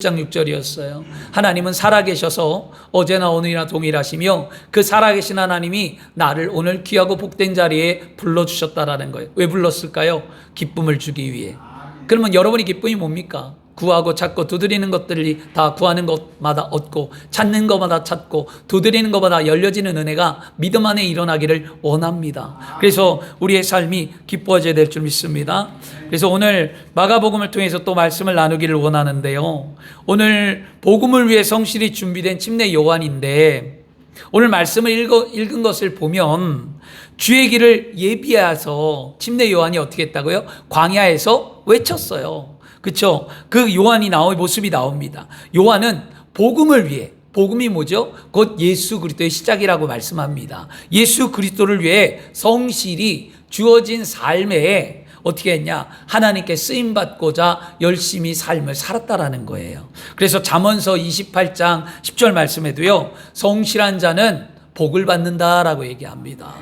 장 6절이었어요. 하나님은 살아계셔서 어제나 오늘이나 동일하시며 그 살아계신 하나님이 나를 오늘 귀하고 복된 자리에 불러주셨다라는 거예요. 왜 불렀을까요? 기쁨을 주기 위해. 그러면 여러분의 기쁨이 뭡니까? 구하고 찾고 두드리는 것들이 다 구하는 것마다 얻고 찾는 것마다 찾고 두드리는 것마다 열려지는 은혜가 믿음 안에 일어나기를 원합니다. 그래서 우리의 삶이 기뻐져야 될 줄 믿습니다. 그래서 오늘 마가복음을 통해서 또 말씀을 나누기를 원하는데요. 오늘 복음을 위해 성실히 준비된 침례 요한인데 오늘 말씀을 읽은 것을 보면 주의 길을 예비해서 침례 요한이 어떻게 했다고요? 광야에서 외쳤어요. 그렇죠? 그 요한이 모습이 나옵니다. 요한은 복음을 위해, 복음이 뭐죠? 곧 예수 그리스도의 시작이라고 말씀합니다. 예수 그리스도를 위해 성실히 주어진 삶에 어떻게 했냐? 하나님께 쓰임 받고자 열심히 삶을 살았다라는 거예요. 그래서 잠언서 28장 10절 말씀에도요. 성실한 자는 복을 받는다라고 얘기합니다.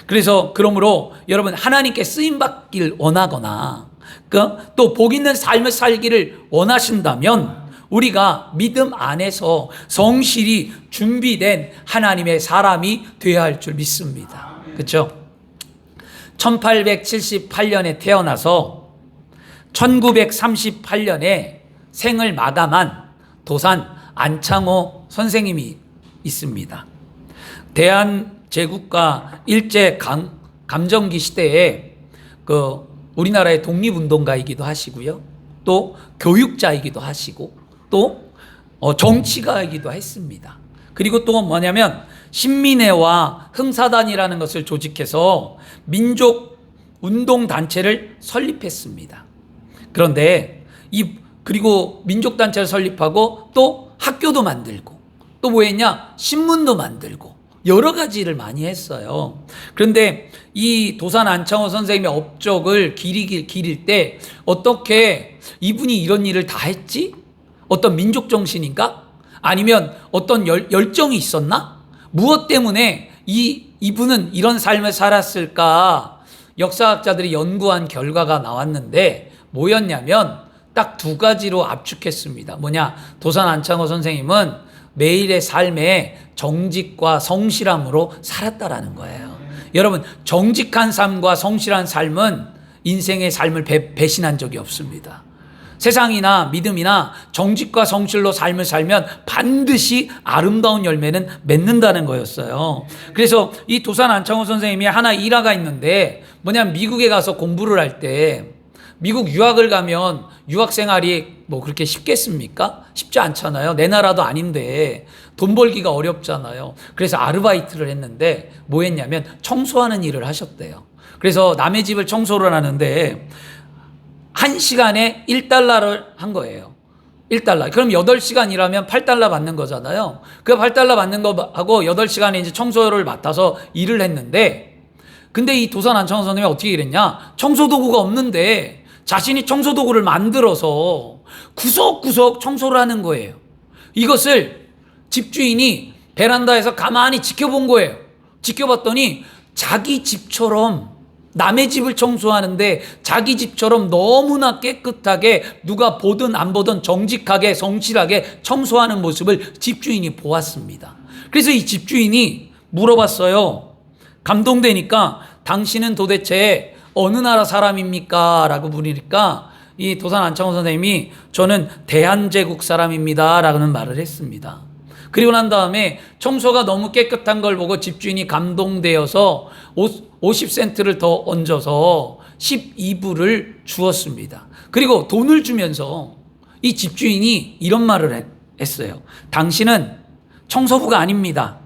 그래서 그러므로 여러분 하나님께 쓰임 받길 원하거나 또 복 있는 삶을 살기를 원하신다면 우리가 믿음 안에서 성실히 준비된 하나님의 사람이 되어야 할 줄 믿습니다. 그렇죠? 1878년에 태어나서 1938년에 생을 마감한 도산 안창호 선생님이 있습니다. 대한제국과 일제 감정기 시대에 우리나라의 독립운동가이기도 하시고요. 또 교육자이기도 하시고 또 정치가이기도 했습니다. 그리고 또 뭐냐면 신민회와 흥사단이라는 것을 조직해서 민족 운동단체를 설립했습니다. 그런데 그리고 민족단체를 설립하고 또 학교도 만들고 또 뭐 했냐? 신문도 만들고 여러 가지를 많이 했어요. 그런데 이 도산 안창호 선생님의 업적을 기릴 때 어떻게 이분이 이런 일을 다 했지? 어떤 민족 정신인가? 아니면 어떤 열정이 있었나? 무엇 때문에 이분은 이런 삶을 살았을까? 역사학자들이 연구한 결과가 나왔는데 뭐였냐면 딱 두 가지로 압축했습니다. 뭐냐? 도산 안창호 선생님은 매일의 삶에 정직과 성실함으로 살았다라는 거예요. 여러분, 정직한 삶과 성실한 삶은 인생의 삶을 배신한 적이 없습니다. 세상이나 믿음이나 정직과 성실로 삶을 살면 반드시 아름다운 열매는 맺는다는 거였어요. 그래서 이 도산 안창호 선생님이 하나 일화가 있는데 뭐냐면 미국에 가서 공부를 할 때 미국 유학을 가면 유학 생활이 뭐 그렇게 쉽겠습니까? 쉽지 않잖아요. 내 나라도 아닌데 돈 벌기가 어렵잖아요. 그래서 아르바이트를 했는데 뭐 했냐면 청소하는 일을 하셨대요. 그래서 남의 집을 청소를 하는데 1시간에 $1를 한 거예요. $1. 그럼 8시간 일하면 $8 받는 거잖아요. 그 $8 받는 거 하고 8시간에 이제 청소를 맡아서 일을 했는데 근데 이 도산 안창호 선생님이 어떻게 이랬냐? 청소도구가 없는데 자신이 청소도구를 만들어서 구석구석 청소를 하는 거예요. 이것을 집주인이 베란다에서 가만히 지켜본 거예요. 지켜봤더니 자기 집처럼 남의 집을 청소하는데 자기 집처럼 너무나 깨끗하게 누가 보든 안 보든 정직하게 성실하게 청소하는 모습을 집주인이 보았습니다. 그래서 이 집주인이 물어봤어요. 감동되니까 당신은 도대체 어느 나라 사람입니까? 라고 물으니까 이 도산 안창호 선생님이 저는 대한제국 사람입니다. 라는 말을 했습니다. 그리고 난 다음에 청소가 너무 깨끗한 걸 보고 집주인이 감동되어서 50센트를 더 얹어서 12불을 주었습니다. 그리고 돈을 주면서 이 집주인이 이런 말을 했어요. 당신은 청소부가 아닙니다.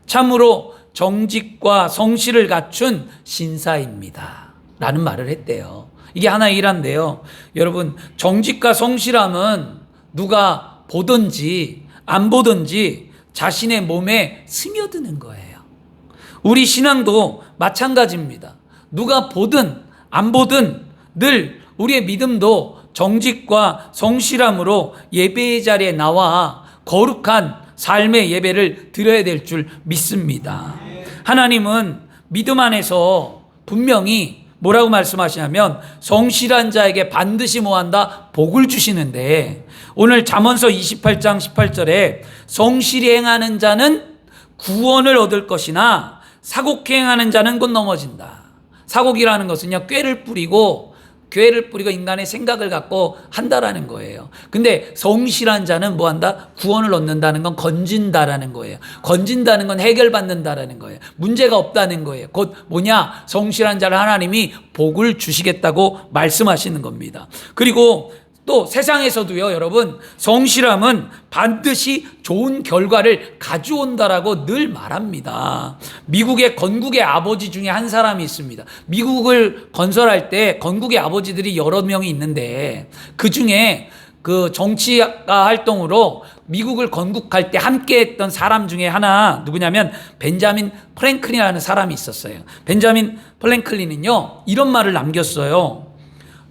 참으로 정직과 성실을 갖춘 신사입니다. 라는 말을 했대요. 이게 하나의 일화인데요. 여러분, 정직과 성실함은 누가 보든지 안 보든지 자신의 몸에 스며드는 거예요. 우리 신앙도 마찬가지입니다. 누가 보든 안 보든 늘 우리의 믿음도 정직과 성실함으로 예배의 자리에 나와 거룩한 삶의 예배를 드려야 될 줄 믿습니다. 하나님은 믿음 안에서 분명히 뭐라고 말씀하시냐면 성실한 자에게 반드시 뭐한다? 복을 주시는데 오늘 잠언서 28장 18절에 성실히 행하는 자는 구원을 얻을 것이나 사곡히 행하는 자는 곧 넘어진다. 사곡이라는 것은요, 꾀를 뿌리고 인간의 생각을 갖고 한다라는 거예요. 근데 성실한 자는 뭐 한다? 구원을 얻는다는 건 건진다라는 거예요. 건진다는 건 해결받는다라는 거예요. 문제가 없다는 거예요. 곧 뭐냐? 성실한 자를 하나님이 복을 주시겠다고 말씀하시는 겁니다. 그리고 또 세상에서도요, 여러분, 성실함은 반드시 좋은 결과를 가져온다라고 늘 말합니다. 미국의 건국의 아버지 중에 한 사람이 있습니다. 미국을 건설할 때 건국의 아버지들이 여러 명이 있는데 그 중에 그 정치가 활동으로 미국을 건국할 때 함께 했던 사람 중에 하나 누구냐면 벤자민 프랭클린이라는 사람이 있었어요. 벤자민 프랭클린은요, 이런 말을 남겼어요.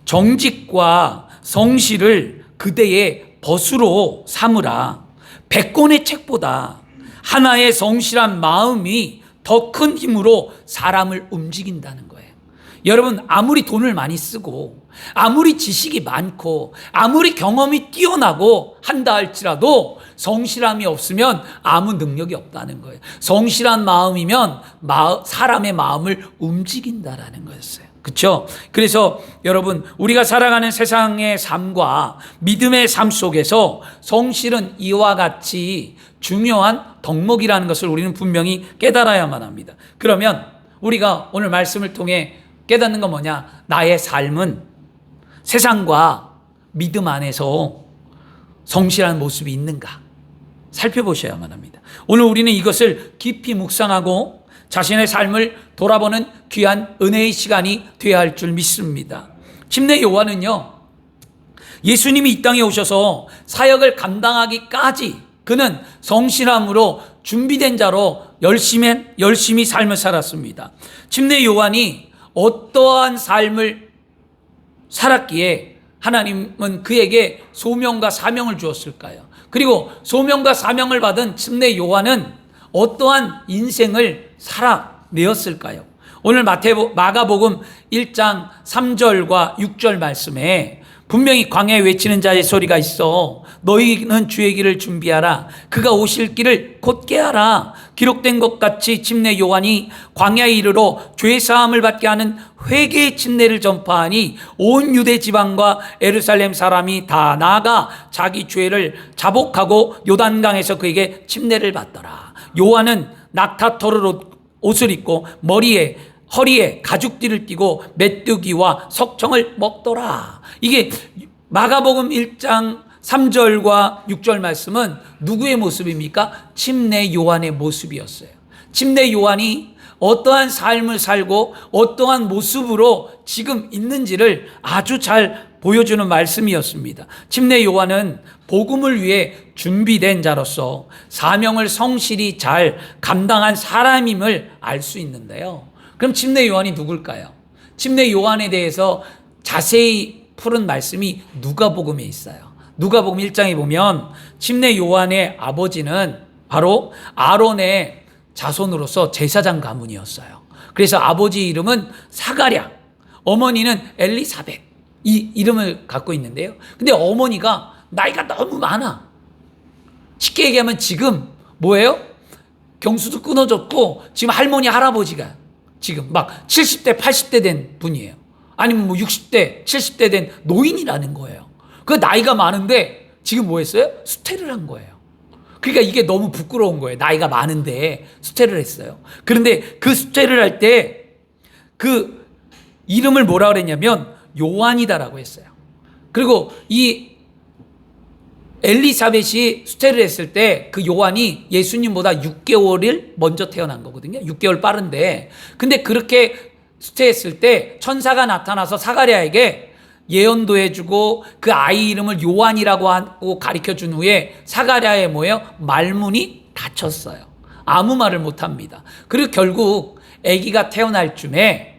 정직과 성실을 그대의 벗으로 삼으라. 100권의 책보다 하나의 성실한 마음이 더 큰 힘으로 사람을 움직인다는 거예요. 여러분, 아무리 돈을 많이 쓰고 아무리 지식이 많고 아무리 경험이 뛰어나고 한다 할지라도 성실함이 없으면 아무 능력이 없다는 거예요. 성실한 마음이면 사람의 마음을 움직인다라는 거였어요. 그렇죠? 그래서 여러분, 우리가 살아가는 세상의 삶과 믿음의 삶 속에서 성실은 이와 같이 중요한 덕목이라는 것을 우리는 분명히 깨달아야만 합니다. 그러면 우리가 오늘 말씀을 통해 깨닫는 건 뭐냐? 나의 삶은 세상과 믿음 안에서 성실한 모습이 있는가 살펴보셔야만 합니다. 오늘 우리는 이것을 깊이 묵상하고 자신의 삶을 돌아보는 귀한 은혜의 시간이 되어야 할 줄 믿습니다. 침례 요한은요, 예수님이 이 땅에 오셔서 사역을 감당하기까지 그는 성실함으로 준비된 자로 열심히 삶을 살았습니다. 침례 요한이 어떠한 삶을 살았기에 하나님은 그에게 소명과 사명을 주었을까요? 그리고 소명과 사명을 받은 침례 요한은 어떠한 인생을 살아내었을까요? 오늘 마가복음 1장 3절과 6절 말씀에 분명히 광야에 외치는 자의 소리가 있어. 너희는 주의 길을 준비하라. 그가 오실 길을 곧게 하라. 기록된 것 같이 침례 요한이 광야에 이르러 죄 사함을 받게 하는 회개의 침례를 전파하니 온 유대 지방과 예루살렘 사람이 다 나아가 자기 죄를 자복하고 요단강에서 그에게 침례를 받더라. 요한은 낙타털을 옷을 입고 허리에 가죽띠를 띠고 메뚜기와 석청을 먹더라. 이게 마가복음 1장 3절과 6절 말씀은 누구의 모습입니까? 침례 요한의 모습이었어요. 침례 요한이 어떠한 삶을 살고 어떠한 모습으로 지금 있는지를 아주 잘 보여주는 말씀이었습니다. 침례 요한은 복음을 위해 준비된 자로서 사명을 성실히 잘 감당한 사람임을 알 수 있는데요. 그럼 침례 요한이 누굴까요? 침례 요한에 대해서 자세히 푸른 말씀이 누가복음에 있어요. 누가복음 1장에 보면 침례 요한의 아버지는 바로 아론의 자손으로서 제사장 가문이었어요. 그래서 아버지 이름은 사가랴, 어머니는 엘리사벳, 이 이름을 갖고 있는데요. 근데 어머니가 나이가 너무 많아. 쉽게 얘기하면 지금 뭐예요? 경수도 끊어졌고 지금 할머니 할아버지가 지금 막 70대 80대 된 분이에요. 아니면 뭐 60대 70대 된 노인이라는 거예요. 그 나이가 많은데 지금 뭐 했어요? 수태를 한 거예요. 그러니까 이게 너무 부끄러운 거예요. 나이가 많은데 수태를 했어요. 그런데 그 수태를 할 때 그 이름을 뭐라 그랬냐면 요한이다라고 했어요. 그리고 이 엘리사벳이 수태를 했을 때 그 요한이 예수님보다 6개월을 먼저 태어난 거거든요. 6개월 빠른데. 근데 그렇게 수태했을 때 천사가 나타나서 사가랴에게 예언도 해주고 그 아이 이름을 요한이라고 하고 가르쳐준 후에 사가랴의 뭐예요? 말문이 닫혔어요. 아무 말을 못합니다. 그리고 결국 아기가 태어날 쯤에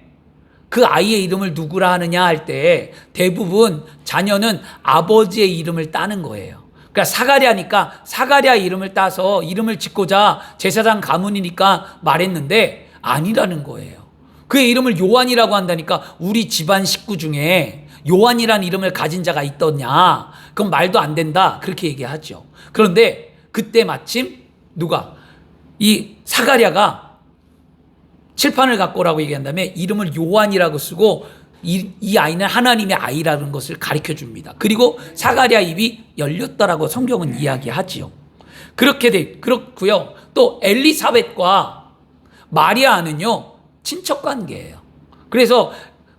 그 아이의 이름을 누구라 하느냐 할 때 대부분 자녀는 아버지의 이름을 따는 거예요. 그러니까 사가랴니까 사가랴 이름을 따서 이름을 짓고자 제사장 가문이니까 말했는데 아니라는 거예요. 그의 이름을 요한이라고 한다니까 우리 집안 식구 중에 요한이라는 이름을 가진 자가 있더냐? 그건 말도 안 된다. 그렇게 얘기하죠. 그런데 그때 마침 누가? 이 사가랴가 칠판을 갖고 오라고 얘기한 다음에 이름을 요한이라고 쓰고 이 아이는 하나님의 아이라는 것을 가르쳐 줍니다. 그리고 사가랴 입이 열렸다라고 성경은 이야기하지요. 그렇고요. 또 엘리사벳과 마리아는요, 친척 관계예요. 그래서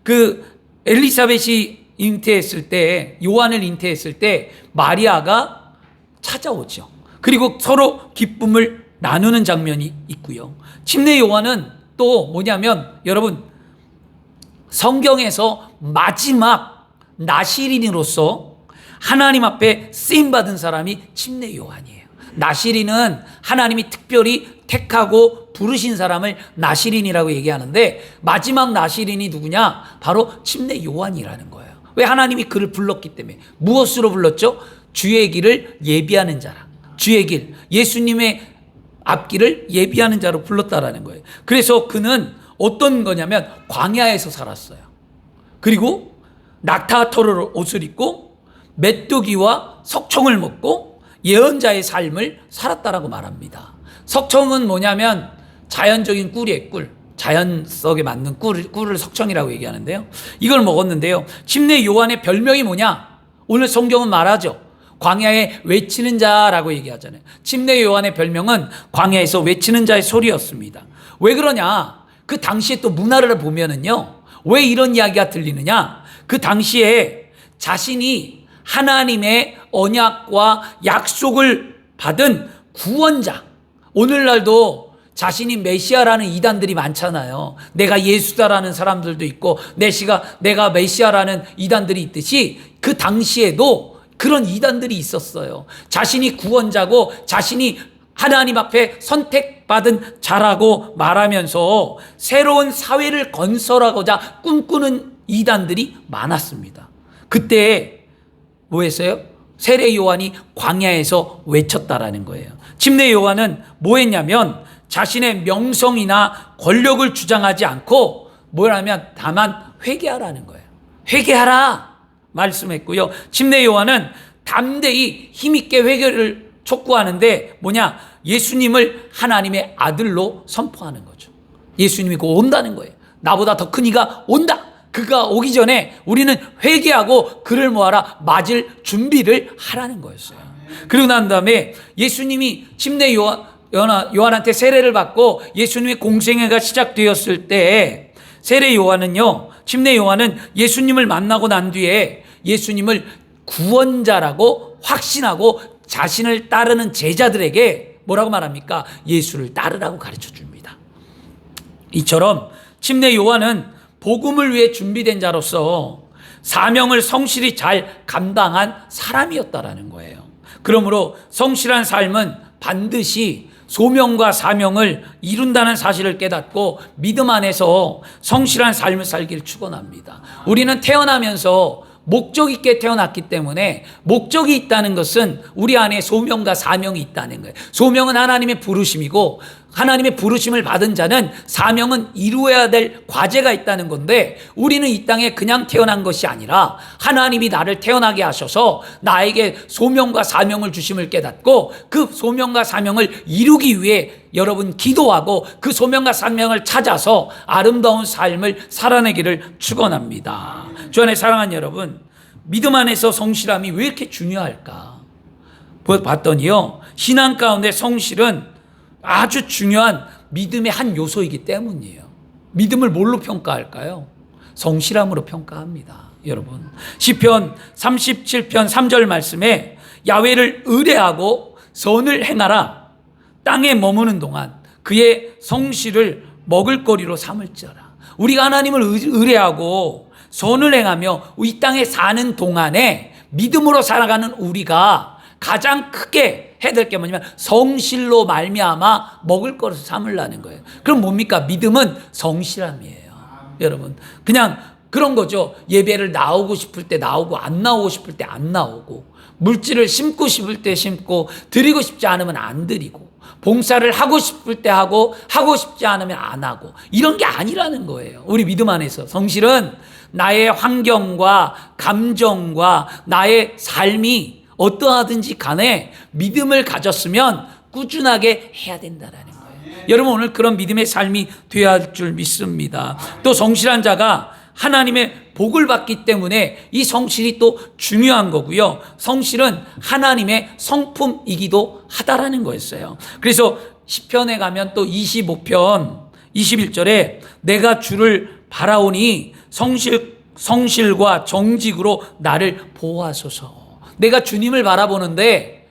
그 엘리사벳이 잉태했을 때, 요한을 잉태했을 때 마리아가 찾아오죠. 그리고 서로 기쁨을 나누는 장면이 있고요. 침례 요한은 또 뭐냐면 여러분, 성경에서 마지막 나시린으로서 하나님 앞에 쓰임받은 사람이 침례 요한이에요. 나시린은 하나님이 특별히 택하고 부르신 사람을 나시린이라고 얘기하는데, 마지막 나시린이 누구냐? 바로 침례 요한이라는 거예요. 왜? 하나님이 그를 불렀기 때문에. 무엇으로 불렀죠? 주의 길을 예비하는 자라. 주의 길, 예수님의 앞길을 예비하는 자로 불렀다라는 거예요. 그래서 그는 어떤 거냐면 광야에서 살았어요. 그리고 낙타털 옷을 입고 메뚜기와 석청을 먹고 예언자의 삶을 살았다라고 말합니다. 석청은 뭐냐면 자연적인 꿀이에요. 꿀. 자연석에 맞는 꿀을 석청이라고 얘기하는데요. 이걸 먹었는데요. 침례 요한의 별명이 뭐냐? 오늘 성경은 말하죠. 광야에 외치는 자라고 얘기하잖아요. 침례 요한의 별명은 광야에서 외치는 자의 소리였습니다. 왜 그러냐? 그 당시에 또 문화를 보면은요, 왜 이런 이야기가 들리느냐? 그 당시에 자신이 하나님의 언약과 약속을 받은 구원자, 오늘날도 자신이 메시아라는 이단들이 많잖아요. 내가 예수다라는 사람들도 있고 내가 메시아라는 이단들이 있듯이 그 당시에도 그런 이단들이 있었어요. 자신이 구원자고 자신이 하나님 앞에 선택받은 자라고 말하면서 새로운 사회를 건설하고자 꿈꾸는 이단들이 많았습니다. 그때 뭐 했어요? 세례 요한이 광야에서 외쳤다라는 거예요. 침례 요한은 뭐 했냐면 자신의 명성이나 권력을 주장하지 않고 뭐라면 다만 회개하라는 거예요. 회개하라 말씀했고요. 침례 요한은 담대히 힘있게 회개를 촉구하는데 뭐냐? 예수님을 하나님의 아들로 선포하는 거죠. 예수님이 곧 온다는 거예요. 나보다 더 큰 이가 온다. 그가 오기 전에 우리는 회개하고 그를 뭐하라? 맞을 준비를 하라는 거였어요. 그리고 난 다음에 예수님이 침례 요한한테 세례를 받고 예수님의 공생애가 시작되었을 때 세례 요한은요, 침례 요한은 예수님을 만나고 난 뒤에 예수님을 구원자라고 확신하고 자신을 따르는 제자들에게 뭐라고 말합니까? 예수를 따르라고 가르쳐 줍니다. 이처럼 침례 요한은 복음을 위해 준비된 자로서 사명을 성실히 잘 감당한 사람이었다라는 거예요. 그러므로 성실한 삶은 반드시 소명과 사명을 이룬다는 사실을 깨닫고 믿음 안에서 성실한 삶을 살기를 축원합니다. 우리는 태어나면서 목적 있게 태어났기 때문에 목적이 있다는 것은 우리 안에 소명과 사명이 있다는 거예요. 소명은 하나님의 부르심이고 하나님의 부르심을 받은 자는 사명은 이루어야 될 과제가 있다는 건데, 우리는 이 땅에 그냥 태어난 것이 아니라 하나님이 나를 태어나게 하셔서 나에게 소명과 사명을 주심을 깨닫고 그 소명과 사명을 이루기 위해 여러분 기도하고 그 소명과 사명을 찾아서 아름다운 삶을 살아내기를 축원합니다. 주 안에 사랑하는 여러분, 믿음 안에서 성실함이 왜 이렇게 중요할까 봤더니요, 신앙 가운데 성실은 아주 중요한 믿음의 한 요소이기 때문이에요. 믿음을 뭘로 평가할까요? 성실함으로 평가합니다. 여러분, 시편 37편 3절 말씀에 야훼를 의뢰하고 선을 행하라. 땅에 머무는 동안 그의 성실을 먹을거리로 삼을지어라. 우리가 하나님을 의뢰하고 선을 행하며 이 땅에 사는 동안에 믿음으로 살아가는 우리가 가장 크게 해야 될 게 뭐냐면 성실로 말미암아 먹을 것을 삼으려는 거예요. 그럼 뭡니까? 믿음은 성실함이에요. 여러분, 그냥 그런 거죠. 예배를 나오고 싶을 때 나오고 안 나오고 싶을 때 안 나오고, 물질을 심고 싶을 때 심고 드리고 싶지 않으면 안 드리고, 봉사를 하고 싶을 때 하고 싶지 않으면 안 하고, 이런 게 아니라는 거예요. 우리 믿음 안에서 성실은 나의 환경과 감정과 나의 삶이 어떠하든지 간에 믿음을 가졌으면 꾸준하게 해야 된다라는 거예요. 여러분, 오늘 그런 믿음의 삶이 되어야 할 줄 믿습니다. 또 성실한 자가 하나님의 복을 받기 때문에 이 성실이 또 중요한 거고요. 성실은 하나님의 성품이기도 하다라는 거였어요. 그래서 시편에 가면 또 25편 21절에 내가 주를 바라오니 성실과 정직으로 나를 보호하소서. 내가 주님을 바라보는데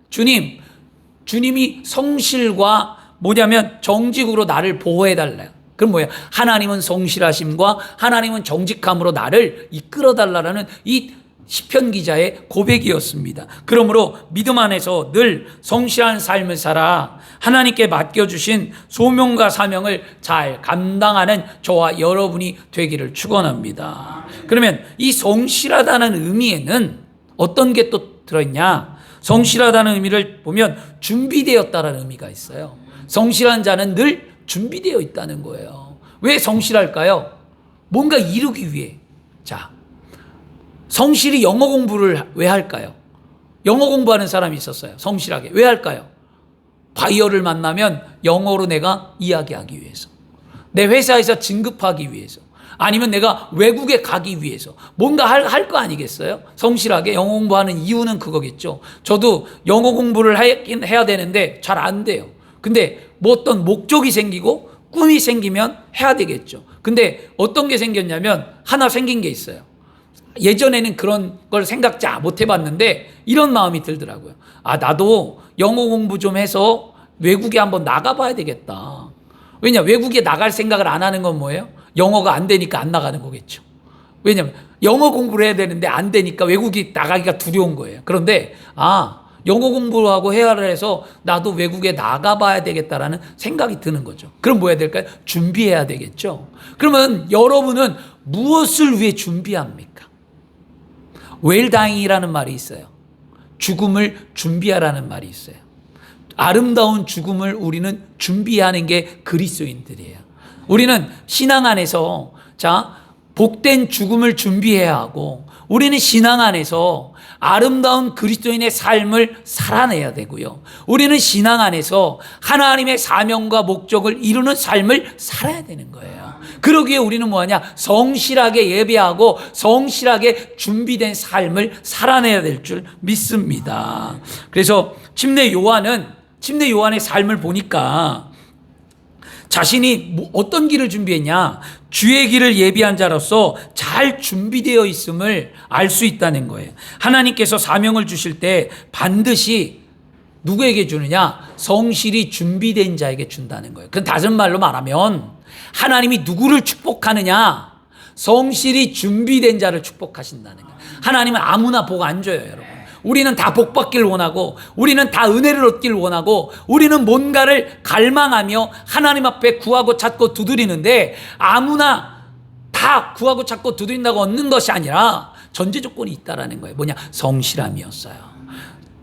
주님이 성실과 뭐냐면 정직으로 나를 보호해달래요. 그럼 뭐예요? 하나님은 성실하심과 하나님은 정직함으로 나를 이끌어달라는 이 시편 기자의 고백이었습니다. 그러므로 믿음 안에서 늘 성실한 삶을 살아 하나님께 맡겨주신 소명과 사명을 잘 감당하는 저와 여러분이 되기를 축원합니다. 그러면 이 성실하다는 의미에는 어떤 게 또 들어있냐? 성실하다는 의미를 보면 준비되었다라는 의미가 있어요. 성실한 자는 늘 준비되어 있다는 거예요. 왜 성실할까요? 뭔가 이루기 위해. 자, 성실히 영어 공부를 왜 할까요? 영어 공부하는 사람이 있었어요. 성실하게. 왜 할까요? 바이어를 만나면 영어로 내가 이야기하기 위해서. 내 회사에서 진급하기 위해서. 아니면 내가 외국에 가기 위해서. 뭔가 할 거 아니겠어요? 성실하게 영어 공부하는 이유는 그거겠죠. 저도 영어 공부를 해야 되는데 잘 안 돼요. 근데 뭐 어떤 목적이 생기고 꿈이 생기면 해야 되겠죠. 근데 어떤 게 생겼냐면 하나 생긴 게 있어요. 예전에는 그런 걸 생각 못 해봤는데 이런 마음이 들더라고요. 아, 나도 영어 공부 좀 해서 외국에 한번 나가봐야 되겠다. 왜냐, 외국에 나갈 생각을 안 하는 건 뭐예요? 영어가 안 되니까 안 나가는 거겠죠. 왜냐면 영어 공부를 해야 되는데 안 되니까 외국에 나가기가 두려운 거예요. 그런데 영어 공부하고 해야를 해서 나도 외국에 나가봐야 되겠다라는 생각이 드는 거죠. 그럼 뭐 해야 될까요? 준비해야 되겠죠. 그러면 여러분은 무엇을 위해 준비합니까? 웰다잉이라는 말이 있어요. 죽음을 준비하라는 말이 있어요. 아름다운 죽음을 우리는 준비하는 게 그리스도인들이에요. 우리는 신앙 안에서 복된 죽음을 준비해야 하고 우리는 신앙 안에서 아름다운 그리스도인의 삶을 살아내야 되고요. 우리는 신앙 안에서 하나님의 사명과 목적을 이루는 삶을 살아야 되는 거예요. 그러기에 우리는 뭐하냐? 성실하게 예배하고 성실하게 준비된 삶을 살아내야 될 줄 믿습니다. 그래서 침례 요한의 삶을 보니까 자신이 어떤 길을 준비했냐? 주의 길을 예비한 자로서 잘 준비되어 있음을 알 수 있다는 거예요. 하나님께서 사명을 주실 때 반드시 누구에게 주느냐? 성실히 준비된 자에게 준다는 거예요. 그 다른 말로 말하면 하나님이 누구를 축복하느냐? 성실히 준비된 자를 축복하신다는 거예요. 하나님은 아무나 복 안 줘요, 여러분. 우리는 다 복 받기를 원하고 우리는 다 은혜를 얻기를 원하고 우리는 뭔가를 갈망하며 하나님 앞에 구하고 찾고 두드리는데 아무나 다 구하고 찾고 두드린다고 얻는 것이 아니라 전제 조건이 있다라는 거예요. 뭐냐? 성실함이었어요.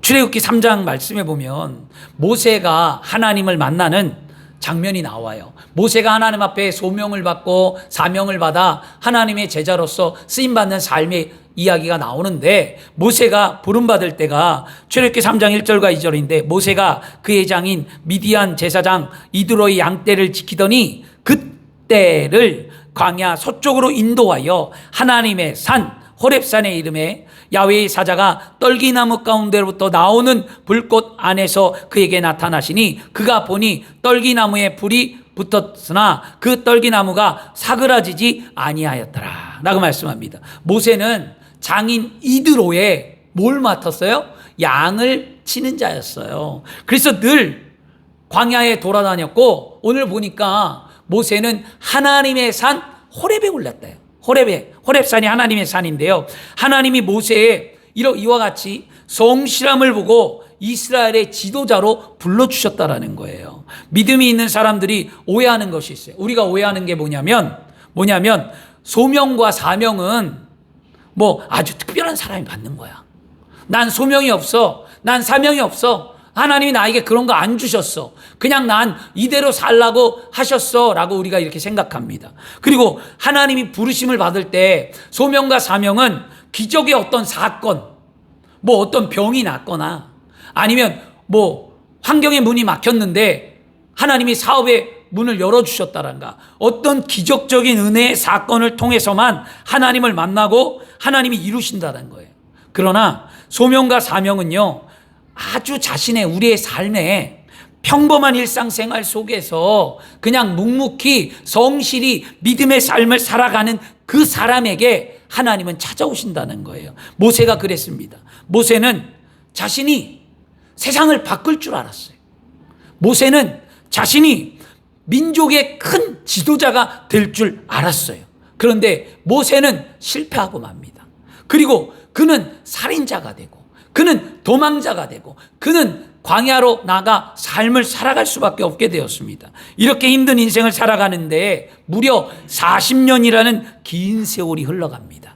출애굽기 3장 말씀에 보면 모세가 하나님을 만나는 장면이 나와요. 모세가 하나님 앞에 소명을 받고 사명을 받아 하나님의 제자로서 쓰임받는 삶의 이야기가 나오는데 모세가 부름받을 때가 출애굽기 3장 1절과 2절인데 모세가 그의 장인 미디안 제사장 이드로의 양떼를 지키더니 그때를 광야 서쪽으로 인도하여 하나님의 산 호렙산의 이름에 야훼의 사자가 떨기나무 가운데로부터 나오는 불꽃 안에서 그에게 나타나시니 그가 보니 떨기나무에 불이 붙었으나 그 떨기나무가 사그라지지 아니하였더라 라고 말씀합니다. 모세는 장인 이드로에 뭘 맡았어요? 양을 치는 자였어요. 그래서 늘 광야에 돌아다녔고 오늘 보니까 모세는 하나님의 산 호렙에 올랐대요. 호렙산이 하나님의 산인데요. 하나님이 모세의 이와 같이 성실함을 보고 이스라엘의 지도자로 불러주셨다라는 거예요. 믿음이 있는 사람들이 오해하는 것이 있어요. 우리가 오해하는 게 뭐냐면 소명과 사명은 아주 특별한 사람이 받는 거야. 난 소명이 없어. 난 사명이 없어. 하나님이 나에게 그런 거 안 주셨어. 그냥 난 이대로 살라고 하셨어. 라고 우리가 이렇게 생각합니다. 그리고 하나님이 부르심을 받을 때 소명과 사명은 기적의 어떤 사건, 뭐 어떤 병이 났거나 아니면 뭐 환경의 문이 막혔는데 하나님이 사업의 문을 열어주셨다란가 어떤 기적적인 은혜의 사건을 통해서만 하나님을 만나고 하나님이 이루신다는 거예요. 그러나 소명과 사명은요, 아주 자신의 우리의 삶에 평범한 일상생활 속에서 그냥 묵묵히 성실히 믿음의 삶을 살아가는 그 사람에게 하나님은 찾아오신다는 거예요. 모세가 그랬습니다. 모세는 자신이 세상을 바꿀 줄 알았어요. 모세는 자신이 민족의 큰 지도자가 될 줄 알았어요. 그런데 모세는 실패하고 맙니다. 그리고 그는 살인자가 되고 그는 도망자가 되고 그는 광야로 나가 삶을 살아갈 수밖에 없게 되었습니다. 이렇게 힘든 인생을 살아가는데 무려 40년이라는 긴 세월이 흘러갑니다.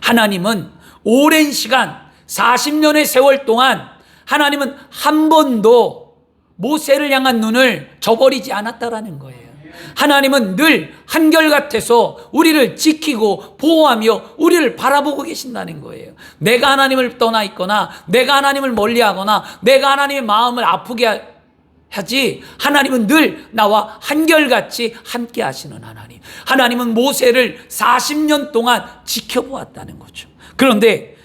하나님은 오랜 시간 40년의 세월 동안 하나님은 한 번도 모세를 향한 눈을 저버리지 않았다라는 거예요. 하나님은 늘 한결같아서 우리를 지키고 보호하며 우리를 바라보고 계신다는 거예요. 내가 하나님을 떠나 있거나 내가 하나님을 멀리하거나 내가 하나님의 마음을 아프게 하지 하나님은 늘 나와 한결같이 함께 하시는 하나님. 하나님은 모세를 40년 동안 지켜보았다는 거죠. 그런데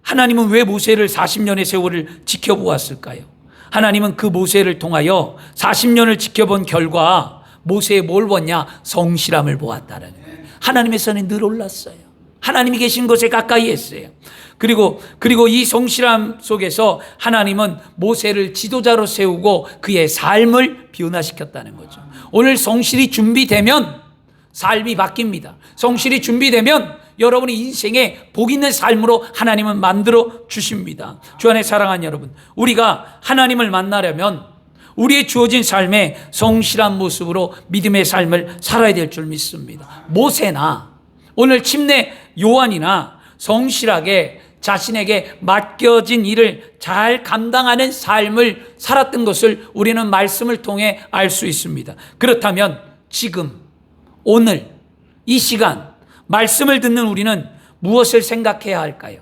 하나님은 왜 모세를 40년의 세월을 지켜보았을까요? 하나님은 그 모세를 통하여 40년을 지켜본 결과 모세에 뭘 보았냐? 성실함을 보았다는 거예요. 하나님의 손에 늘 올랐어요. 하나님이 계신 곳에 가까이 했어요. 그리고 이 성실함 속에서 하나님은 모세를 지도자로 세우고 그의 삶을 변화시켰다는 거죠. 오늘 성실이 준비되면 삶이 바뀝니다. 성실이 준비되면 여러분의 인생에 복 있는 삶으로 하나님은 만들어 주십니다. 주 안에 사랑하는 여러분, 우리가 하나님을 만나려면 우리의 주어진 삶에 성실한 모습으로 믿음의 삶을 살아야 될 줄 믿습니다. 모세나 오늘 침례 요한이나 성실하게 자신에게 맡겨진 일을 잘 감당하는 삶을 살았던 것을 우리는 말씀을 통해 알 수 있습니다. 그렇다면 지금 오늘 이 시간 말씀을 듣는 우리는 무엇을 생각해야 할까요?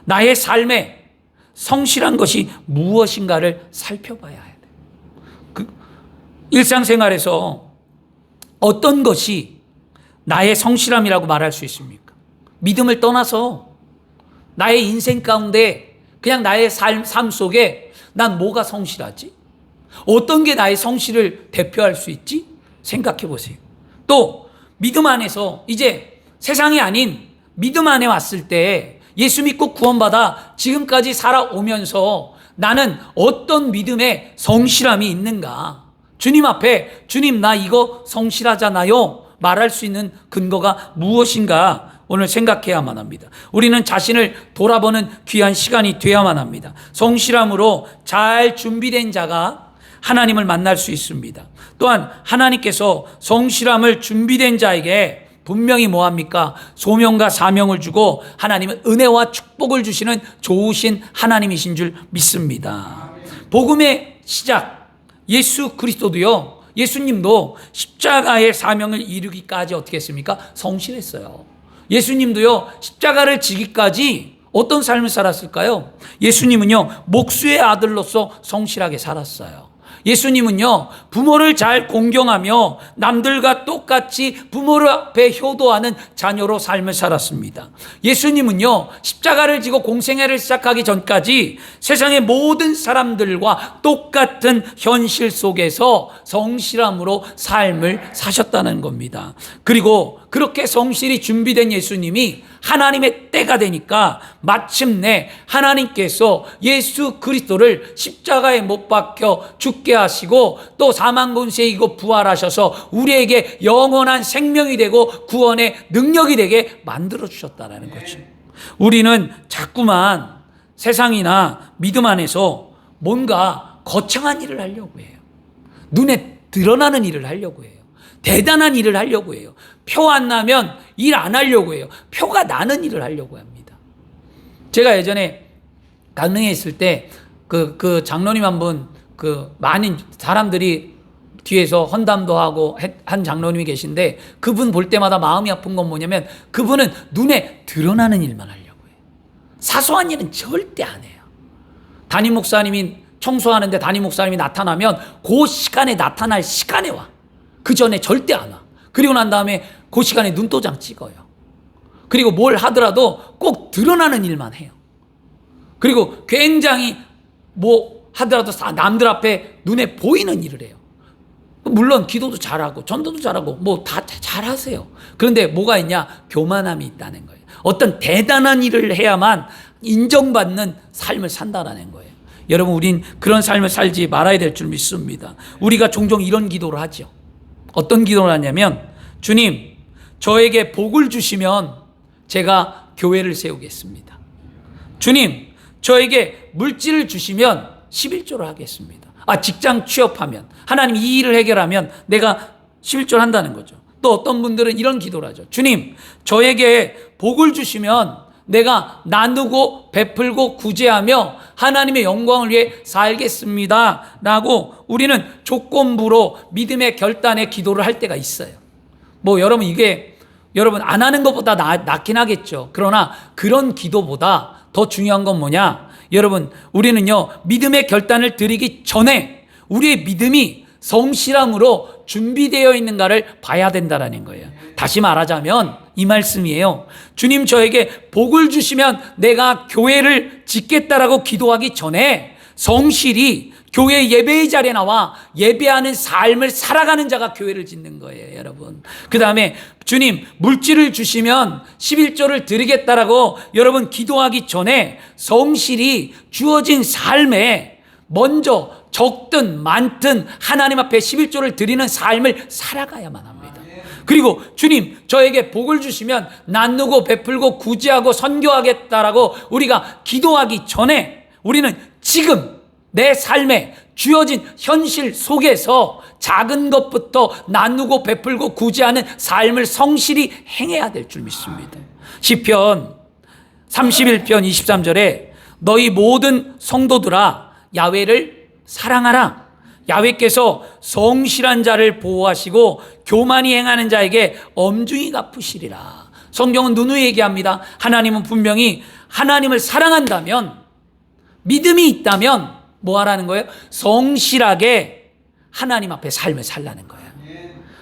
나의 삶에 성실한 것이 무엇인가를 살펴봐야 해요. 일상생활에서 어떤 것이 나의 성실함이라고 말할 수 있습니까? 믿음을 떠나서 나의 인생 가운데 그냥 나의 삶 속에 난 뭐가 성실하지? 어떤 게 나의 성실을 대표할 수 있지? 생각해 보세요. 또 믿음 안에서 이제 세상이 아닌 믿음 안에 왔을 때 예수 믿고 구원받아 지금까지 살아오면서 나는 어떤 믿음의 성실함이 있는가? 주님 앞에 주님 나 이거 성실하잖아요 말할 수 있는 근거가 무엇인가 오늘 생각해야만 합니다. 우리는 자신을 돌아보는 귀한 시간이 되어야만 합니다. 성실함으로 잘 준비된 자가 하나님을 만날 수 있습니다. 또한 하나님께서 성실함을 준비된 자에게 분명히 뭐합니까? 소명과 사명을 주고 하나님은 은혜와 축복을 주시는 좋으신 하나님이신 줄 믿습니다. 복음의 시작 예수 그리스도도요, 예수님도 십자가의 사명을 이루기까지 어떻게 했습니까? 성실했어요. 예수님도요, 십자가를 지기까지 어떤 삶을 살았을까요? 예수님은요, 목수의 아들로서 성실하게 살았어요. 예수님은요, 부모를 잘 공경하며 남들과 똑같이 부모를 앞에 효도하는 자녀로 삶을 살았습니다. 예수님은요, 십자가를 지고 공생애를 시작하기 전까지 세상의 모든 사람들과 똑같은 현실 속에서 성실함으로 삶을 사셨다는 겁니다. 그리고 그렇게 성실히 준비된 예수님이 하나님의 때가 되니까 마침내 하나님께서 예수 그리스도를 십자가에 못 박혀 죽게 하시고 또 사망 권세 이고 부활하셔서 우리에게 영원한 생명이 되고 구원의 능력이 되게 만들어 주셨다는 거죠. 우리는 자꾸만 세상이나 믿음 안에서 뭔가 거창한 일을 하려고 해요. 눈에 드러나는 일을 하려고 해요. 대단한 일을 하려고 해요. 표 안 나면 일 안 하려고 해요. 표가 나는 일을 하려고 합니다. 제가 예전에 강릉에 있을 때 그 장로님 한 분, 많은 사람들이 뒤에서 헌담도 하고 한 장로님이 계신데, 그분 볼 때마다 마음이 아픈 건 뭐냐면, 그분은 눈에 드러나는 일만 하려고 해요. 사소한 일은 절대 안 해요. 담임 목사님이 청소하는데 담임 목사님이 나타나면 그 시간에 나타날 시간에 와. 그 전에 절대 안 와. 그리고 난 다음에 그 시간에 눈도장 찍어요. 그리고 뭘 하더라도 꼭 드러나는 일만 해요. 그리고 굉장히 뭐 하더라도 남들 앞에 눈에 보이는 일을 해요. 물론 기도도 잘하고 전도도 잘하고 뭐 다 잘하세요. 그런데 뭐가 있냐? 교만함이 있다는 거예요. 어떤 대단한 일을 해야만 인정받는 삶을 산다라는 거예요. 여러분, 우린 그런 삶을 살지 말아야 될 줄 믿습니다. 우리가 종종 이런 기도를 하죠. 어떤 기도를 하냐면, 주님, 저에게 복을 주시면 제가 교회를 세우겠습니다. 주님, 저에게 물질을 주시면 11조를 하겠습니다. 직장 취업하면, 하나님 이 일을 해결하면 내가 11조를 한다는 거죠. 또 어떤 분들은 이런 기도를 하죠. 주님, 저에게 복을 주시면 내가 나누고 베풀고 구제하며 하나님의 영광을 위해 살겠습니다 라고 우리는 조건부로 믿음의 결단의 기도를 할 때가 있어요. 뭐 여러분, 이게 여러분 안 하는 것보다 낫긴 하겠죠. 그러나 그런 기도보다 더 중요한 건 뭐냐? 여러분, 우리는요, 믿음의 결단을 드리기 전에 우리의 믿음이 성실함으로 준비되어 있는가를 봐야 된다라는 거예요. 다시 말하자면 이 말씀이에요. 주님, 저에게 복을 주시면 내가 교회를 짓겠다라고 기도하기 전에 성실히 교회 예배의 자리에 나와 예배하는 삶을 살아가는 자가 교회를 짓는 거예요, 여러분. 그 다음에 주님, 물질을 주시면 11조를 드리겠다라고 여러분 기도하기 전에 성실히 주어진 삶에 먼저 적든 많든 하나님 앞에 11조를 드리는 삶을 살아가야만 합니다. 그리고 주님, 저에게 복을 주시면 나누고 베풀고 구제하고 선교하겠다라고 우리가 기도하기 전에 우리는 지금 내 삶에 주어진 현실 속에서 작은 것부터 나누고 베풀고 구제하는 삶을 성실히 행해야 될 줄 믿습니다. 시편 31편 23절에 너희 모든 성도들아 야훼를 사랑하라. 야훼께서 성실한 자를 보호하시고 교만히 행하는 자에게 엄중히 갚으시리라. 성경은 누누이 얘기합니다. 하나님은 분명히 하나님을 사랑한다면, 믿음이 있다면 뭐 하라는 거예요? 성실하게 하나님 앞에 삶을 살라는 거예요.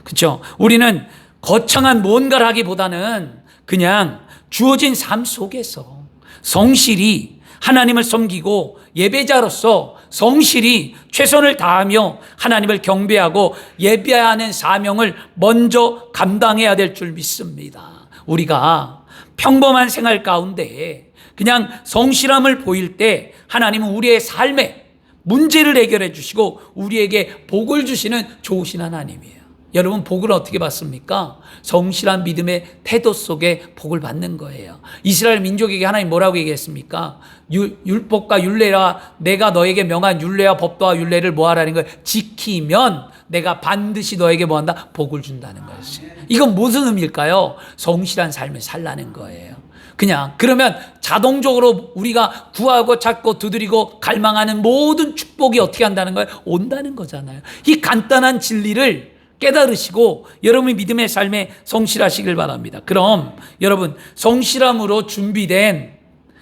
그렇죠? 우리는 거창한 뭔가를 하기보다는 그냥 주어진 삶 속에서 성실히 하나님을 섬기고 예배자로서 성실히 최선을 다하며 하나님을 경배하고 예배하는 사명을 먼저 감당해야 될 줄 믿습니다. 우리가 평범한 생활 가운데 그냥 성실함을 보일 때 하나님은 우리의 삶에 문제를 해결해 주시고 우리에게 복을 주시는 좋으신 하나님이에요. 여러분, 복을 어떻게 받습니까? 성실한 믿음의 태도 속에 복을 받는 거예요. 이스라엘 민족에게 하나님 뭐라고 얘기했습니까? 율법과 율례라, 내가 너에게 명한 율례와 법도와 율례를 뭐하라는 거예요? 지키면 내가 반드시 너에게 뭐한다? 복을 준다는 거였어요. 이건 무슨 의미일까요? 성실한 삶을 살라는 거예요. 그냥 그러면 자동적으로 우리가 구하고 찾고 두드리고 갈망하는 모든 축복이 어떻게 한다는 거예요? 온다는 거잖아요. 이 간단한 진리를 깨달으시고 여러분의 믿음의 삶에 성실하시길 바랍니다. 그럼 여러분, 성실함으로 준비된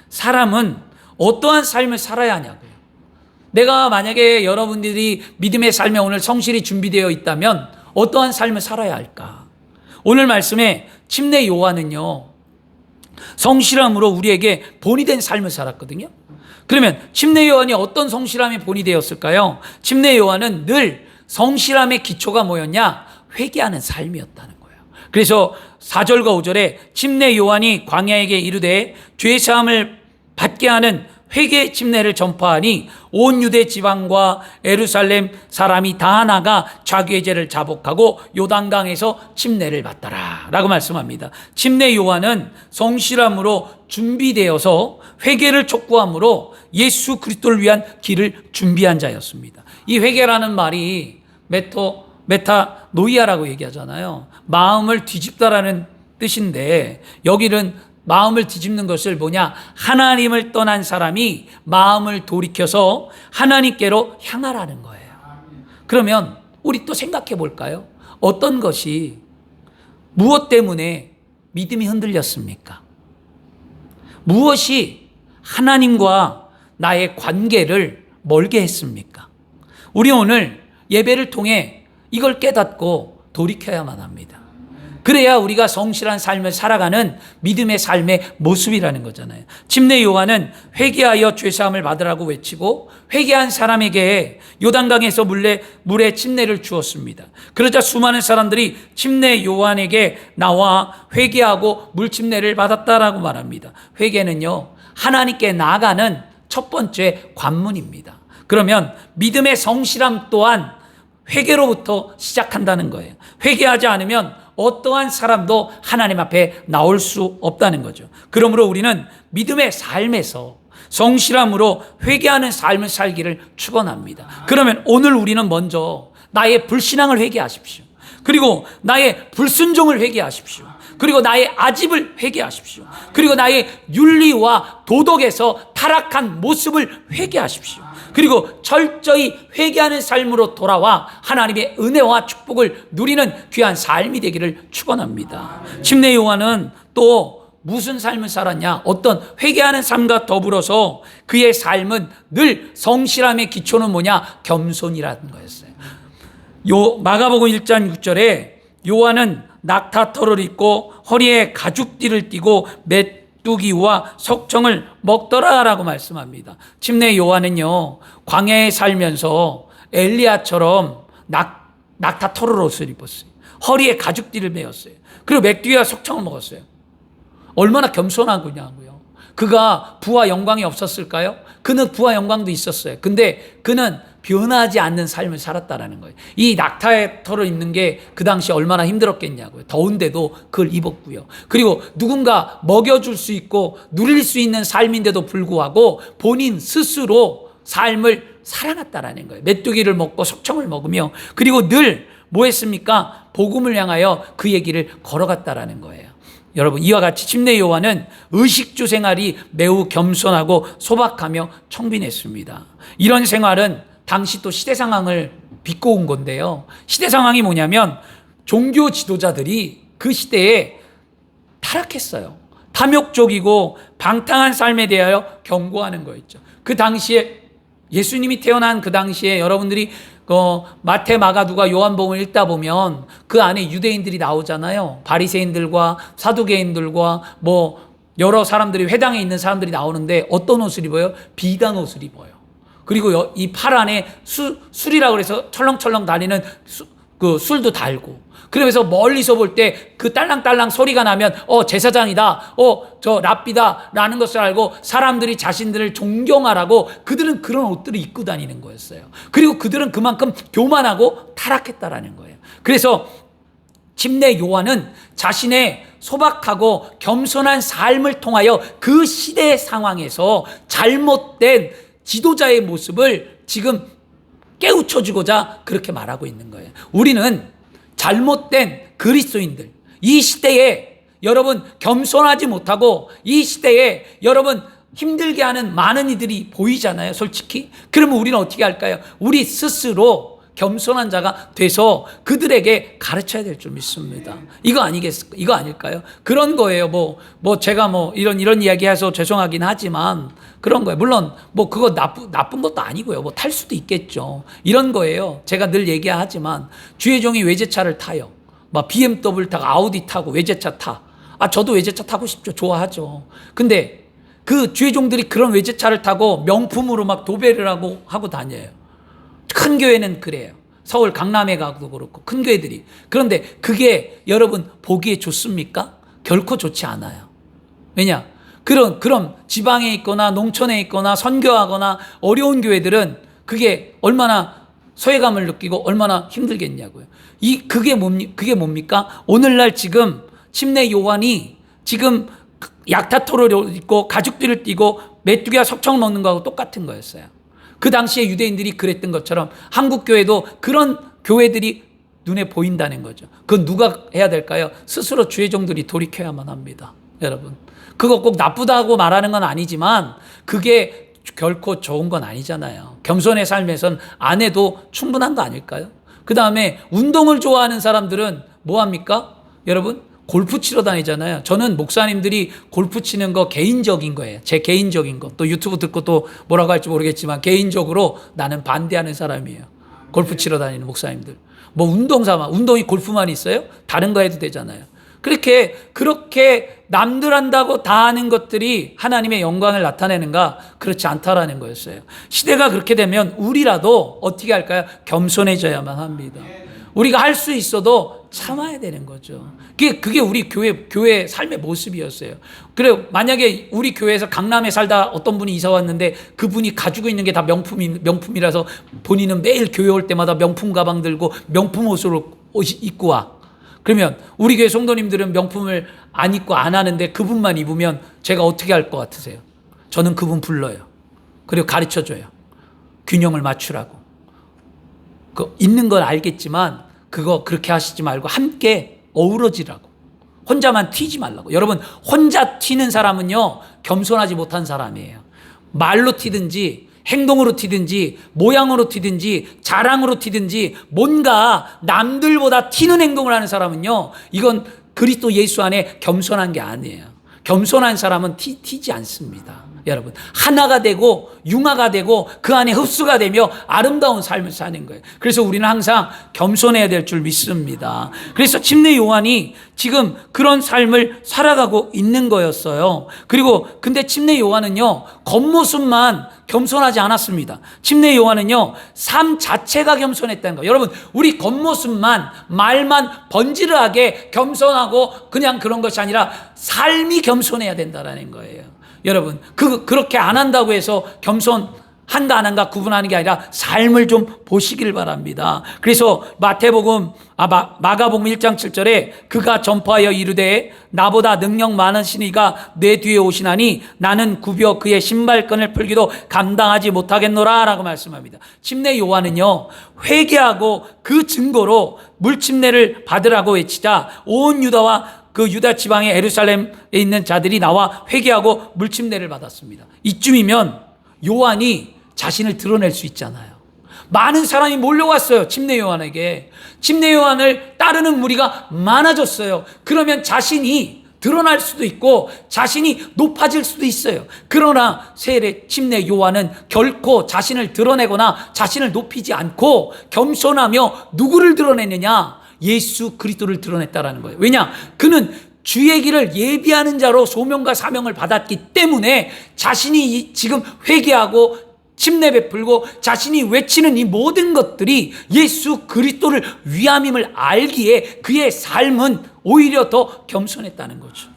사람은 어떠한 삶을 살아야 하냐고요. 내가 만약에 여러분들이 믿음의 삶에 오늘 성실히 준비되어 있다면 어떠한 삶을 살아야 할까? 오늘 말씀에 침례 요한은요, 성실함으로 우리에게 본이 된 삶을 살았거든요. 그러면 침례 요한이 어떤 성실함이 본이 되었을까요? 침례 요한은 늘 성실함의 기초가 뭐였냐? 회개하는 삶이었다는 거예요. 그래서 4절과 5절에 침례 요한이 광야에게 이르되 죄사함을 받게 하는 회개 침례를 전파하니 온 유대 지방과 예루살렘 사람이 다 나가 자기의 죄를 자복하고 요단강에서 침례를 받더라 라고 말씀합니다. 침례 요한은 성실함으로 준비되어서 회개를 촉구함으로 예수 그리스도를 위한 길을 준비한 자였습니다. 이 회개라는 말이 메타노이아라고 얘기하잖아요. 마음을 뒤집다라는 뜻인데 여기는 마음을 뒤집는 것을 뭐냐? 하나님을 떠난 사람이 마음을 돌이켜서 하나님께로 향하라는 거예요. 그러면 우리 또 생각해 볼까요? 어떤 것이 무엇 때문에 믿음이 흔들렸습니까? 무엇이 하나님과 나의 관계를 멀게 했습니까? 우리 오늘 예배를 통해 이걸 깨닫고 돌이켜야만 합니다. 그래야 우리가 성실한 삶을 살아가는 믿음의 삶의 모습이라는 거잖아요. 침례 요한은 회개하여 죄사함을 받으라고 외치고 회개한 사람에게 요단강에서 물에 침례를 주었습니다. 그러자 수많은 사람들이 침례 요한에게 나와 회개하고 물 침례를 받았다라고 말합니다. 회개는요, 하나님께 나아가는 첫 번째 관문입니다. 그러면 믿음의 성실함 또한 회개로부터 시작한다는 거예요. 회개하지 않으면 어떠한 사람도 하나님 앞에 나올 수 없다는 거죠. 그러므로 우리는 믿음의 삶에서 성실함으로 회개하는 삶을 살기를 축원합니다. 그러면 오늘 우리는 먼저 나의 불신앙을 회개하십시오. 그리고 나의 불순종을 회개하십시오. 그리고 나의 아집을 회개하십시오. 그리고 나의 윤리와 도덕에서 타락한 모습을 회개하십시오. 그리고 철저히 회개하는 삶으로 돌아와 하나님의 은혜와 축복을 누리는 귀한 삶이 되기를 축원합니다. 침례 요한은 또 무슨 삶을 살았냐? 어떤 회개하는 삶과 더불어서 그의 삶은 늘 성실함의 기초는 뭐냐? 겸손이라는 거였어요. 마가복음 1장 6절에 요한은 낙타털을 입고 허리에 가죽띠를 띠고 메뚜기와 석청을 먹더라라고 말씀합니다. 침례 요한은요, 광야에 살면서 엘리야처럼 낙타털을 옷을 입었어요. 허리에 가죽띠를 메었어요. 그리고 메뚜기와 석청을 먹었어요. 얼마나 겸손한 거냐고요. 그가 부와 영광이 없었을까요? 그는 부와 영광도 있었어요. 근데 그는 변하지 않는 삶을 살았다라는 거예요. 이 낙타의 털을 입는 게 그 당시 얼마나 힘들었겠냐고요. 더운데도 그걸 입었고요. 그리고 누군가 먹여줄 수 있고 누릴 수 있는 삶인데도 불구하고 본인 스스로 삶을 살아갔다라는 거예요. 메뚜기를 먹고 석청을 먹으며, 그리고 늘 뭐 했습니까? 복음을 향하여 그 얘기를 걸어갔다라는 거예요. 여러분, 이와 같이 침례 요한은 의식주 생활이 매우 겸손하고 소박하며 청빈했습니다. 이런 생활은 당시 또 시대 상황을 비꼬은 건데요. 시대 상황이 뭐냐면 종교 지도자들이 그 시대에 타락했어요. 탐욕적이고 방탕한 삶에 대하여 경고하는 거였죠. 그 당시에 예수님이 태어난 그 당시에 여러분들이 마태, 마가, 누가, 요한복음을 읽다 보면 그 안에 유대인들이 나오잖아요. 바리새인들과 사두개인들과 뭐 여러 사람들이, 회당에 있는 사람들이 나오는데 어떤 옷을 입어요? 비단 옷을 입어요. 그리고 이 팔 안에 술이라고 해서 철렁철렁 다니는 그 술도 달고, 그러면서 멀리서 볼 때 그 딸랑딸랑 소리가 나면 제사장이다, 저 랍비다 라는 것을 알고 사람들이 자신들을 존경하라고 그들은 그런 옷들을 입고 다니는 거였어요. 그리고 그들은 그만큼 교만하고 타락했다라는 거예요. 그래서 침례 요한은 자신의 소박하고 겸손한 삶을 통하여 그 시대의 상황에서 잘못된 지도자의 모습을 지금 깨우쳐주고자 그렇게 말하고 있는 거예요. 우리는 잘못된 그리스도인들, 이 시대에 여러분 겸손하지 못하고 이 시대에 여러분 힘들게 하는 많은 이들이 보이잖아요, 솔직히. 그러면 우리는 어떻게 할까요? 우리 스스로 겸손한 자가 돼서 그들에게 가르쳐야 될 줄 믿습니다. 이거 아닐까요? 그런 거예요. 제가 이런 이야기해서 죄송하긴 하지만 그런 거예요. 물론 그거 나쁜 것도 아니고요. 탈 수도 있겠죠. 이런 거예요. 제가 늘 얘기하지만 주의 종이 외제차를 타요. BMW 타고 아우디 타고 외제차 타. 저도 외제차 타고 싶죠. 좋아하죠. 근데 그 주의 종들이 그런 외제차를 타고 명품으로 막 도배를 하고 다녀요. 큰 교회는 그래요. 서울 강남에 가도 그렇고 큰 교회들이. 그런데 그게 여러분 보기에 좋습니까? 결코 좋지 않아요. 왜냐? 그럼 지방에 있거나 농촌에 있거나 선교하거나 어려운 교회들은 그게 얼마나 소외감을 느끼고 얼마나 힘들겠냐고요. 그게 뭡니까? 오늘날 지금 침례 요한이 지금 약타토를 입고 가죽띠를 띠고 메뚜기와 석청 먹는 거하고 똑같은 거였어요. 그 당시에 유대인들이 그랬던 것처럼 한국 교회도 그런 교회들이 눈에 보인다는 거죠. 그건 누가 해야 될까요? 스스로 주의 종들이 돌이켜야만 합니다. 여러분, 그거 꼭 나쁘다고 말하는 건 아니지만 그게 결코 좋은 건 아니잖아요. 겸손의 삶에선 안 해도 충분한 거 아닐까요? 그 다음에 운동을 좋아하는 사람들은 뭐 합니까? 여러분, 골프 치러 다니잖아요. 저는 목사님들이 골프 치는 거 개인적인 거예요. 제 개인적인 거. 또 유튜브 듣고 또 뭐라고 할지 모르겠지만 개인적으로 나는 반대하는 사람이에요. 골프 치러 다니는 목사님들. 뭐 운동 삼아. 운동이 골프만 있어요? 다른 거 해도 되잖아요. 그렇게 남들 한다고 다 하는 것들이 하나님의 영광을 나타내는가? 그렇지 않다라는 거였어요. 시대가 그렇게 되면 우리라도 어떻게 할까요? 겸손해져야만 합니다. 우리가 할 수 있어도 참아야 되는 거죠. 그게 우리 교회 삶의 모습이었어요. 그래, 만약에 우리 교회에서 강남에 살다 어떤 분이 이사 왔는데 그분이 가지고 있는 게 다 명품이라서 본인은 매일 교회 올 때마다 명품 가방 들고 명품 옷을 입고 와. 그러면 우리 교회 성도님들은 명품을 안 입고 안 하는데 그분만 입으면 제가 어떻게 할 것 같으세요? 저는 그분 불러요. 그리고 가르쳐줘요. 균형을 맞추라고. 있는 건 알겠지만 그거 그렇게 하시지 말고 함께 어우러지라고. 혼자만 튀지 말라고. 여러분, 혼자 튀는 사람은요, 겸손하지 못한 사람이에요. 말로 튀든지 행동으로 튀든지 모양으로 튀든지 자랑으로 튀든지 뭔가 남들보다 튀는 행동을 하는 사람은요, 이건 그리스도 예수 안에 겸손한 게 아니에요. 겸손한 사람은 튀지 않습니다. 여러분, 하나가 되고 융화가 되고 그 안에 흡수가 되며 아름다운 삶을 사는 거예요. 그래서 우리는 항상 겸손해야 될 줄 믿습니다. 그래서 침례 요한이 지금 그런 삶을 살아가고 있는 거였어요. 그리고 근데 침례 요한은요, 겉모습만 겸손하지 않았습니다. 침례 요한은요, 삶 자체가 겸손했다는 거예요. 여러분, 우리 겉모습만 말만 번지르하게 겸손하고 그냥 그런 것이 아니라 삶이 겸손해야 된다는 거예요. 여러분, 그렇게 안 한다고 해서 겸손한가 안 한가 구분하는 게 아니라 삶을 좀 보시길 바랍니다. 그래서 마가복음 1장 7절에 그가 전파하여 이르되 나보다 능력 많으신 이가 내 뒤에 오시나니 나는 굽여 그의 신발끈을 풀기도 감당하지 못하겠노라 라고 말씀합니다. 침례 요한은요, 회개하고 그 증거로 물침례를 받으라고 외치자 온 유다와 그 유다 지방의 예루살렘에 있는 자들이 나와 회개하고 물침례를 받았습니다. 이쯤이면 요한이 자신을 드러낼 수 있잖아요. 많은 사람이 몰려왔어요. 침례 요한에게. 침례 요한을 따르는 무리가 많아졌어요. 그러면 자신이 드러날 수도 있고 자신이 높아질 수도 있어요. 그러나 침례 요한은 결코 자신을 드러내거나 자신을 높이지 않고 겸손하며 누구를 드러내느냐? 예수 그리스도를 드러냈다라는 거예요. 왜냐? 그는 주의 길을 예비하는 자로 소명과 사명을 받았기 때문에 자신이 지금 회개하고 침례 베풀고 자신이 외치는 이 모든 것들이 예수 그리스도를 위함임을 알기에 그의 삶은 오히려 더 겸손했다는 거죠.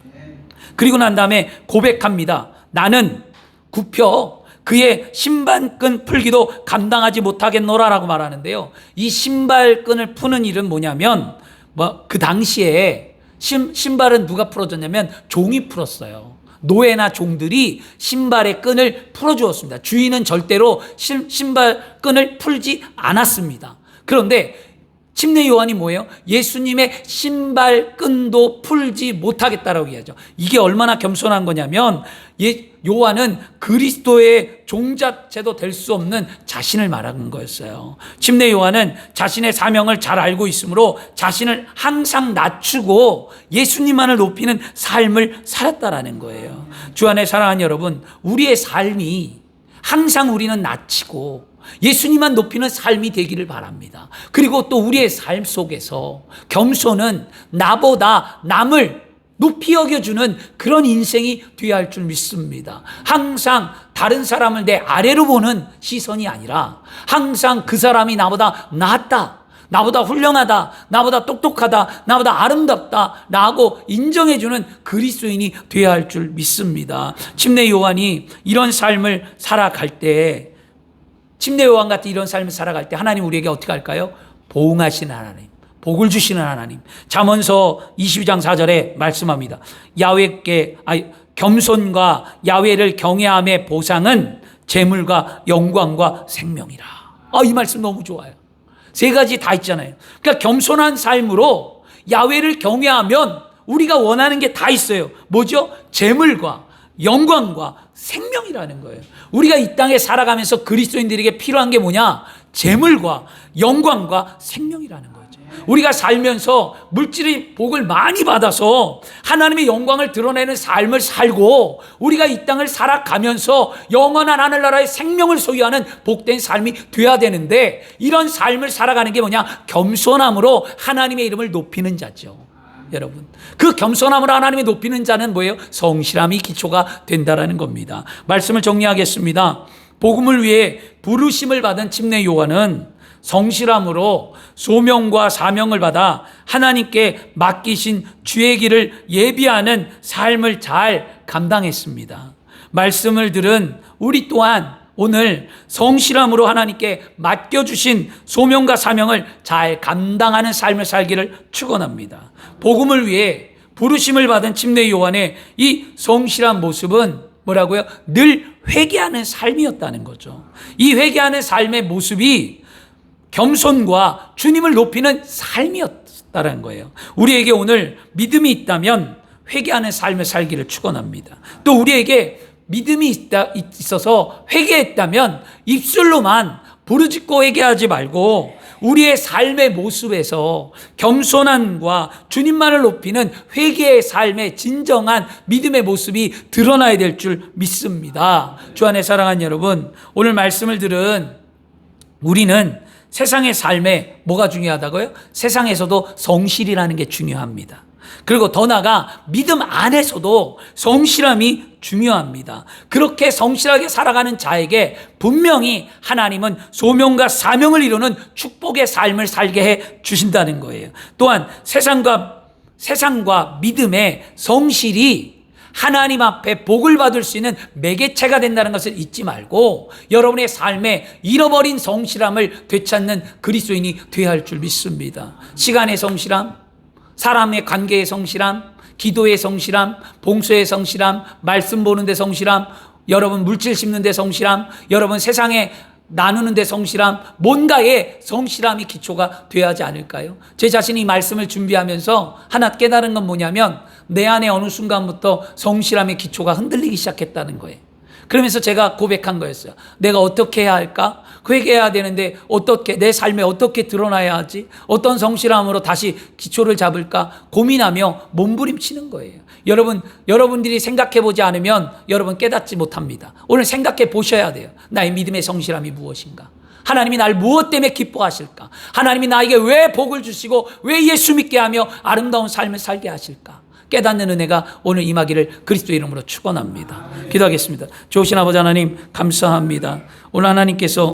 그리고 난 다음에 고백합니다. 나는 굽혀 그의 신발끈 풀기도 감당하지 못하겠노라라고 말하는데요. 이 신발끈을 푸는 일은 뭐냐면 그 당시에 신발은 누가 풀어줬냐면 종이 풀었어요. 노예나 종들이 신발의 끈을 풀어주었습니다. 주인은 절대로 신발끈을 풀지 않았습니다. 그런데 침례 요한이 뭐예요? 예수님의 신발끈도 풀지 못하겠다라고 얘기하죠. 이게 얼마나 겸손한 거냐면 요한은 그리스도의 종자체도 될 수 없는 자신을 말하는 거였어요. 침례 요한은 자신의 사명을 잘 알고 있으므로 자신을 항상 낮추고 예수님만을 높이는 삶을 살았다라는 거예요. 주 안에 사랑하는 여러분, 우리의 삶이 항상 우리는 낮추고 예수님만 높이는 삶이 되기를 바랍니다. 그리고 또 우리의 삶 속에서 겸손은 나보다 남을 높이 여겨주는 그런 인생이 되어야 할 줄 믿습니다. 항상 다른 사람을 내 아래로 보는 시선이 아니라 항상 그 사람이 나보다 낫다, 나보다 훌륭하다, 나보다 똑똑하다, 나보다 아름답다 라고 인정해주는 그리스도인이 되어야 할 줄 믿습니다. 침례 요한이 이런 삶을 살아갈 때, 침례 요한 같은 이런 삶을 살아갈 때 하나님 우리에게 어떻게 할까요? 보응하시는 하나님, 복을 주시는 하나님. 잠언서 22장 4절에 말씀합니다. 겸손과 야훼를 경외함의 보상은 재물과 영광과 생명이라. 이 말씀 너무 좋아요. 세 가지 다 있잖아요. 그러니까 겸손한 삶으로 야훼를 경외하면 우리가 원하는 게 다 있어요. 뭐죠? 재물과 영광과 생명이라는 거예요. 우리가 이 땅에 살아가면서 그리스도인들에게 필요한 게 뭐냐? 재물과 영광과 생명이라는 거죠. 우리가 살면서 물질의 복을 많이 받아서 하나님의 영광을 드러내는 삶을 살고 우리가 이 땅을 살아가면서 영원한 하늘나라의 생명을 소유하는 복된 삶이 돼야 되는데, 이런 삶을 살아가는 게 뭐냐? 겸손함으로 하나님의 이름을 높이는 자죠. 여러분, 그 겸손함으로 하나님이 높이는 자는 뭐예요? 성실함이 기초가 된다라는 겁니다. 말씀을 정리하겠습니다. 복음을 위해 부르심을 받은 침례 요한은 성실함으로 소명과 사명을 받아 하나님께 맡기신 주의 길을 예비하는 삶을 잘 감당했습니다. 말씀을 들은 우리 또한 오늘 성실함으로 하나님께 맡겨주신 소명과 사명을 잘 감당하는 삶을 살기를 축원합니다. 복음을 위해 부르심을 받은 침례 요한의 이 성실한 모습은 뭐라고요? 늘 회개하는 삶이었다는 거죠. 이 회개하는 삶의 모습이 겸손과 주님을 높이는 삶이었다는 거예요. 우리에게 오늘 믿음이 있다면 회개하는 삶을 살기를 축원합니다. 또 우리에게 믿음이 있어서 회개했다면 입술로만 부르짖고 회개하지 말고 우리의 삶의 모습에서 겸손함과 주님만을 높이는 회개의 삶의 진정한 믿음의 모습이 드러나야 될 줄 믿습니다. 주 안에 사랑하는 여러분, 오늘 말씀을 들은 우리는 세상의 삶에 뭐가 중요하다고요? 세상에서도 성실이라는 게 중요합니다. 그리고 더 나아가 믿음 안에서도 성실함이 중요합니다. 그렇게 성실하게 살아가는 자에게 분명히 하나님은 소명과 사명을 이루는 축복의 삶을 살게 해 주신다는 거예요. 또한 세상과 믿음의 성실이 하나님 앞에 복을 받을 수 있는 매개체가 된다는 것을 잊지 말고 여러분의 삶에 잃어버린 성실함을 되찾는 그리스도인이 되어야 할 줄 믿습니다. 시간의 성실함, 사람의 관계의 성실함, 기도의 성실함, 봉사의 성실함, 말씀 보는 데 성실함, 여러분 물질 심는 데 성실함, 여러분 세상에 나누는 데 성실함, 뭔가의 성실함이 기초가 되어야 하지 않을까요? 제 자신이 이 말씀을 준비하면서 하나 깨달은 건 뭐냐면 내 안에 어느 순간부터 성실함의 기초가 흔들리기 시작했다는 거예요. 그러면서 제가 고백한 거였어요. 내가 어떻게 해야 할까? 회개해야 되는데 어떻게, 내 삶에 어떻게 드러나야 하지? 어떤 성실함으로 다시 기초를 잡을까? 고민하며 몸부림치는 거예요. 여러분들이 생각해 보지 않으면 여러분 깨닫지 못합니다. 오늘 생각해 보셔야 돼요. 나의 믿음의 성실함이 무엇인가? 하나님이 날 무엇 때문에 기뻐하실까? 하나님이 나에게 왜 복을 주시고 왜 예수 믿게 하며 아름다운 삶을 살게 하실까? 깨닫는 은혜가 오늘 임하기를 그리스도 이름으로 축원합니다. 기도하겠습니다. 좋으신 아버지 하나님 감사합니다. 오늘 하나님께서